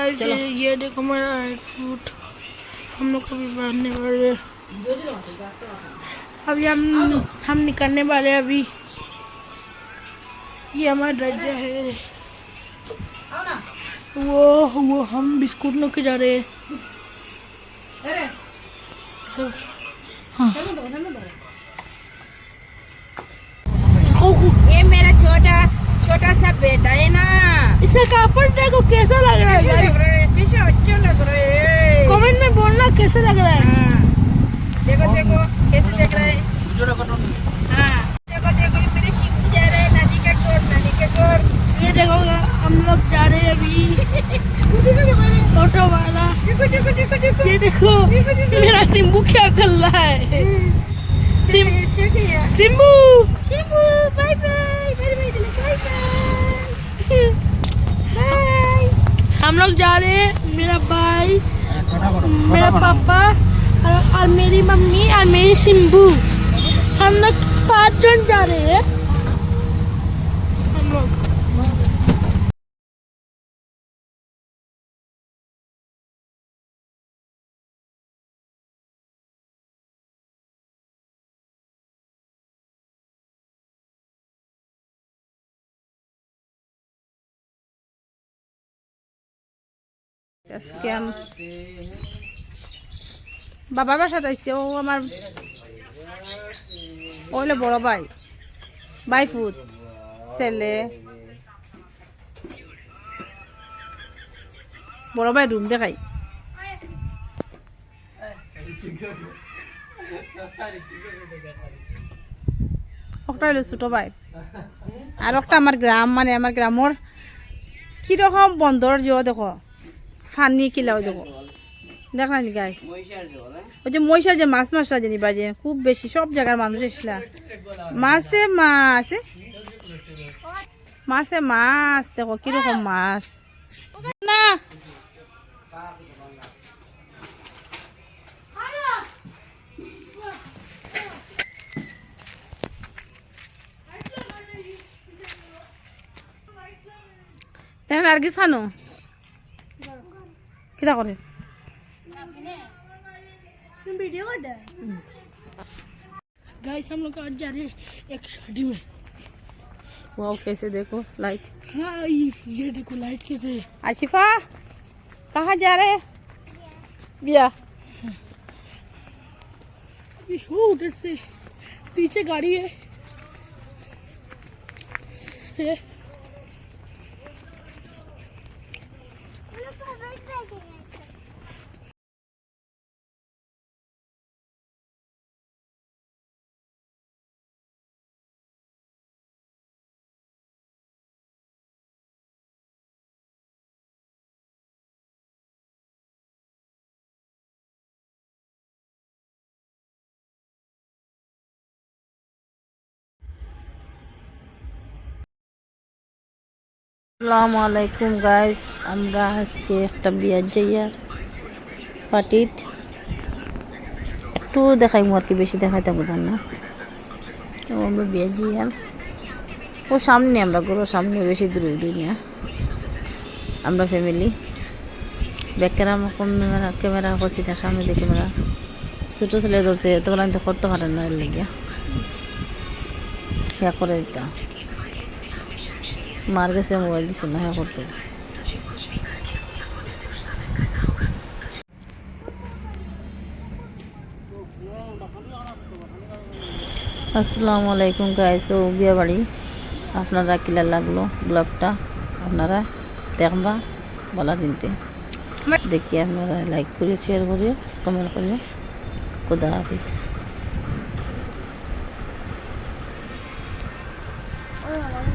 Guys ये देखो मेरा फ्रूट हम लोग अभी बांधने वाले अभी हम निकलने वाले हैं अभी। ये हमारा दरजा है। वो हम बिस्कुट लेके जा रहे हैं सब। हाँ ये मेरा छोटा सा बेटा है ना। इसका कापड़ देखो कैसा लग रहा है। कैसे अच्छा लग रहा है। कमेंट में बोलना कैसा लग रहा है। देखो कैसे देख रहा है। हाँ देखो ये मेरे शिबू जा रहे हैं नानी के घर। ये देखो हम लोग जा रहे हैं अभी ऑटो वाला। देखो ये देखो मेरा सिम्बू क्या कर रहा है। Simbu bye bye bye. हम लोग जा रहे हैं मेरा भाई मेरा पापा और मेरी मम्मी और मेरी सिम्बू। हम लोग 5 जन जा रहे हैं हम लोग। আজকে বাবার বাসাতে আসছে। ও আমার ওইলে বড় ভাই ফুট ছেলে বড় ভাই রুম দেখাই। একটা হলো ছোট ভাই আর একটা আমার গ্রাম মানে আমার গ্রামের কিরকম বন্দর যে দেখো ফানি কিলাও দেখো দেখা নি গাইস। ওই যে মহিষা যে মাছ জানি বাজে খুব বেশি সব জায়গার মানুষ এসলা মাছ দেখো কিরকম মাছ না। আর কি ছানো কিটা করে वीडियो गाइस हम लोग आज जा रहे हैं एक शादी में। वाओ कैसे देखो लाइट। हाँ ये देखो लाइट कैसे। आशिफा कहाँ जा रहे हैं बिया। उधर से पीछे गाड़ी है। আসসালামু আলাইকুম গাইস। আমরা আজকে একটা বিয়ার যাইয়ার পার্টিত একটু দেখাইমু আর কি, বেশি দেখাইতে বুঝান না। তো আমরা বিয়ার যাইয়ার ও সামনে আমরা ঘরের সামনে, বেশি দূরে না আমরা ফ্যামিলি। ব্যাক ক্যামেরা করছি না, সামনে দিয়ে ক্যামেরা। ছোটো ছেলে ধরছে তখন আমি তো করতে পারেন না লেগে হ্যাঁ করে দিতাম। মার গেছে মোবাইল দিচ্ছে না হ্যাঁ করতে। আসসালামু আলাইকুম গাইস। ও বিয়া বাড়ি আপনারা কিলা লাগলো ব্লগটা আপনারা দেখবা বলা দিনতে দেখি আপনারা লাইক করিও শেয়ার করিও কমেন্ট করিও। খুদা হাফিজ। और